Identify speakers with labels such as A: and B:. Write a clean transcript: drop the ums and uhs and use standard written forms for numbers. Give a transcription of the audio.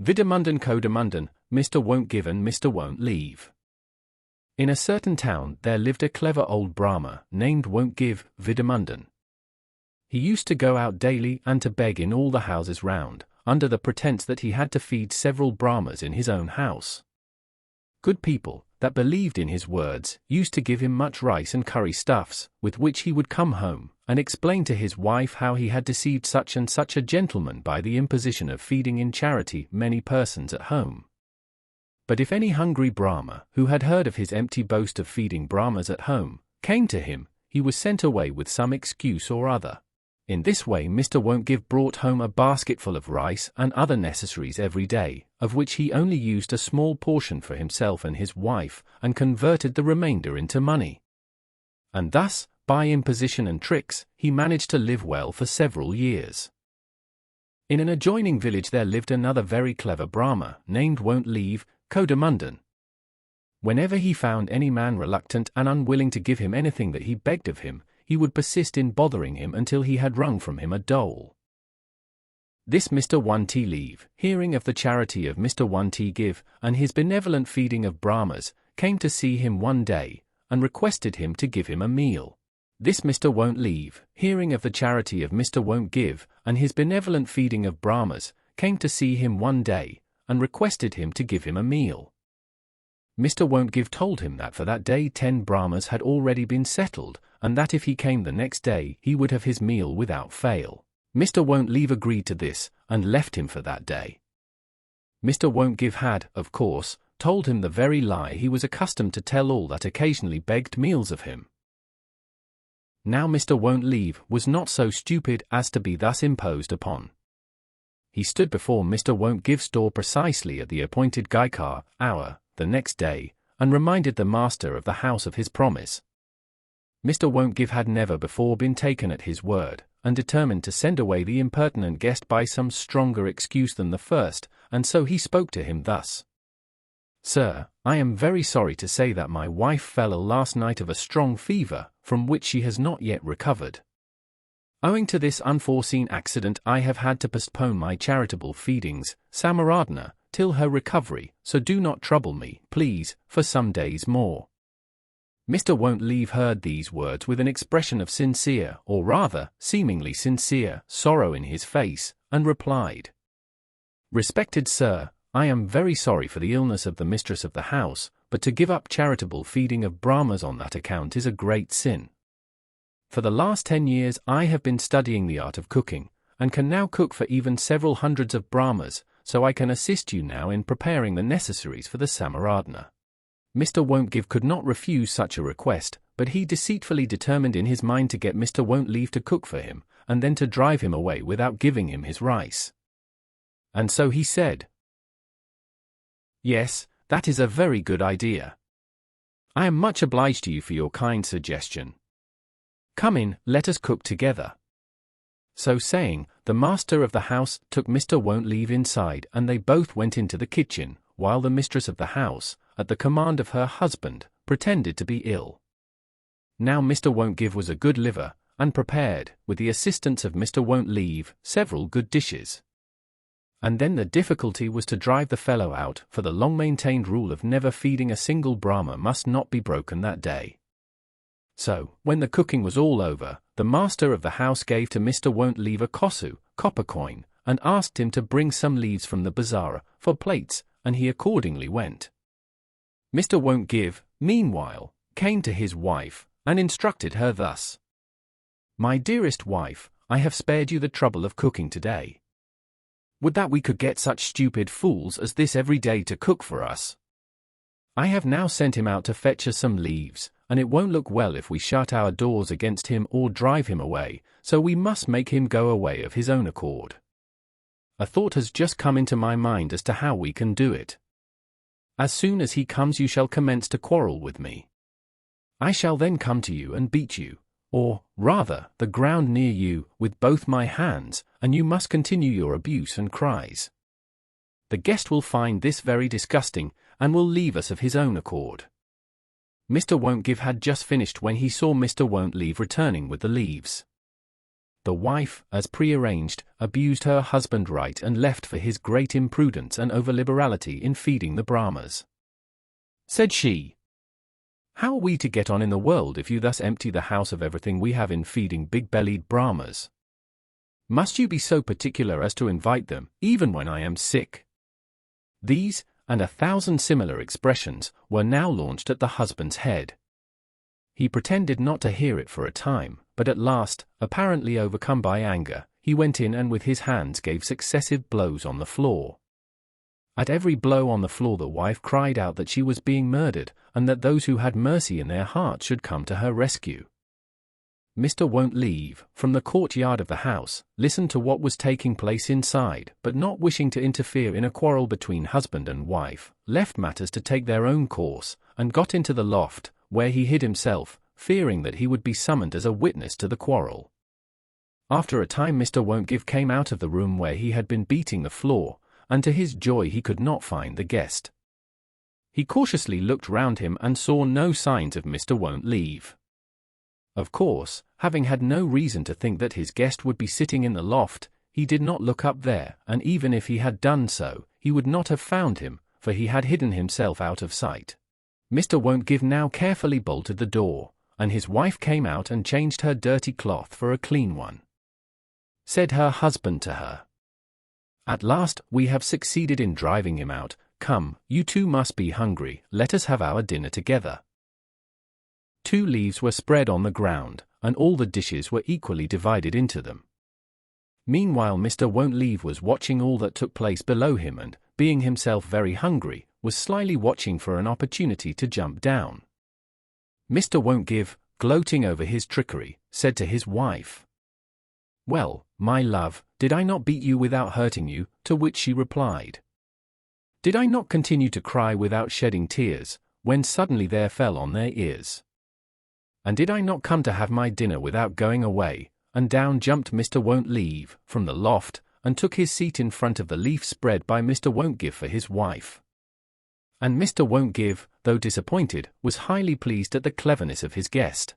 A: Vidâmundan Kodâmundan, Mr. Won't Give and Mr. Won't Leave. In a certain town there lived a clever old Brahma named Won't Give, Vidâmundan. He used to go out daily and to beg in all the houses round, under the pretense that he had to feed several Brahmas in his own house. Good people, that believed in his words, used to give him much rice and curry stuffs, with which he would come home, and explain to his wife how he had deceived such and such a gentleman by the imposition of feeding in charity many persons at home. But if any hungry Brahma, who had heard of his empty boast of feeding Brahmas at home, came to him, he was sent away with some excuse or other. In this way Mr. Won't Give brought home a basketful of rice and other necessaries every day, of which he only used a small portion for himself and his wife, and converted the remainder into money. And thus, by imposition and tricks, he managed to live well for several years. In an adjoining village there lived another very clever Brahma, named Won't Leave, Kodâmundan. Whenever he found any man reluctant and unwilling to give him anything that he begged of him, he would persist in bothering him until he had wrung from him a dole. This Mr. Won't Leave, hearing of the charity of Mr. Won't Give, and his benevolent feeding of Brahmas, came to see him one day, and requested him to give him a meal. This Mr. Won't Leave, hearing of the charity of Mr. Won't Give, and his benevolent feeding of Brahmas, came to see him one day, and requested him to give him a meal. Mr. Won't Give told him that for that day 10 Brahmas had already been settled, and that if he came the next day he would have his meal without fail. Mr. Won't Leave agreed to this, and left him for that day. Mr. Won't Give had, of course, told him the very lie he was accustomed to tell all that occasionally begged meals of him. Now Mr. Won't Leave was not so stupid as to be thus imposed upon. He stood before Mr. Won't Give's door precisely at the appointed Gaikar hour, the next day, and reminded the master of the house of his promise. Mr. Won't Give had never before been taken at his word, and determined to send away the impertinent guest by some stronger excuse than the first, and so he spoke to him thus. "Sir, I am very sorry to say that my wife fell ill last night of a strong fever, from which she has not yet recovered. Owing to this unforeseen accident I have had to postpone my charitable feedings, Samaradna, till her recovery, so do not trouble me, please, for some days more." Mr. Won't Leave heard these words with an expression of sincere, or rather, seemingly sincere, sorrow in his face, and replied, "Respected sir, I am very sorry for the illness of the mistress of the house, but to give up charitable feeding of Brahmas on that account is a great sin. For the last 10 years I have been studying the art of cooking, and can now cook for even several hundreds of Brahmas, so I can assist you now in preparing the necessaries for the Samaradna." Mr. Won't Give could not refuse such a request, but he deceitfully determined in his mind to get Mr. Won't Leave to cook for him, and then to drive him away without giving him his rice. And so he said, "Yes, that is a very good idea. I am much obliged to you for your kind suggestion. Come in, let us cook together." So saying, the master of the house took Mr. Won't Leave inside, and they both went into the kitchen, while the mistress of the house, at the command of her husband, pretended to be ill. Now Mr. Won't Give was a good liver, and prepared, with the assistance of Mr. Won't Leave, several good dishes. And then the difficulty was to drive the fellow out, for the long-maintained rule of never feeding a single Brahma must not be broken that day. So, when the cooking was all over, the master of the house gave to Mr. Won't Leave a kosu, copper coin, and asked him to bring some leaves from the bazaar, for plates, and he accordingly went. Mr. Won't Give, meanwhile, came to his wife, and instructed her thus. "My dearest wife, I have spared you the trouble of cooking today. Would that we could get such stupid fools as this every day to cook for us. I have now sent him out to fetch us some leaves, and it won't look well if we shut our doors against him or drive him away, so we must make him go away of his own accord. A thought has just come into my mind as to how we can do it. As soon as he comes you shall commence to quarrel with me. I shall then come to you and beat you, or, rather, the ground near you, with both my hands, and you must continue your abuse and cries. The guest will find this very disgusting, and will leave us of his own accord." Mr. Won't Give had just finished when he saw Mr. Won't Leave returning with the leaves. The wife, as prearranged, abused her husband right and left for his great imprudence and over-liberality in feeding the Brahmas. Said she, "How are we to get on in the world if you thus empty the house of everything we have in feeding big-bellied Brahmas? Must you be so particular as to invite them, even when I am sick?" These, and 1,000 similar expressions, were now launched at the husband's head. He pretended not to hear it for a time, but at last, apparently overcome by anger, he went in and with his hands gave successive blows on the floor. At every blow on the floor the wife cried out that she was being murdered, and that those who had mercy in their hearts should come to her rescue. Mr. Won't Leave, from the courtyard of the house, listened to what was taking place inside, but not wishing to interfere in a quarrel between husband and wife, left matters to take their own course, and got into the loft, where he hid himself, fearing that he would be summoned as a witness to the quarrel. After a time Mr. Won't Give came out of the room where he had been beating the floor, and to his joy he could not find the guest. He cautiously looked round him and saw no signs of Mr. Won't Leave. Of course, having had no reason to think that his guest would be sitting in the loft, he did not look up there, and even if he had done so, he would not have found him, for he had hidden himself out of sight. Mr. Won't Give now carefully bolted the door, and his wife came out and changed her dirty cloth for a clean one. Said her husband to her, "At last we have succeeded in driving him out. Come, you two must be hungry, let us have our dinner together." 2 leaves were spread on the ground, and all the dishes were equally divided into them. Meanwhile Mr. Won't Leave was watching all that took place below him and, being himself very hungry, was slyly watching for an opportunity to jump down. Mr. Won't Give, gloating over his trickery, said to his wife, "Well, my love, did I not beat you without hurting you?" To which she replied, "Did I not continue to cry without shedding tears, when suddenly there fell on their ears? And did I not come to have my dinner without going away?" And down jumped Mr. Won't Leave from the loft, and took his seat in front of the leaf spread by Mr. Won't Give for his wife. And Mr. Won't Give, though disappointed, was highly pleased at the cleverness of his guest.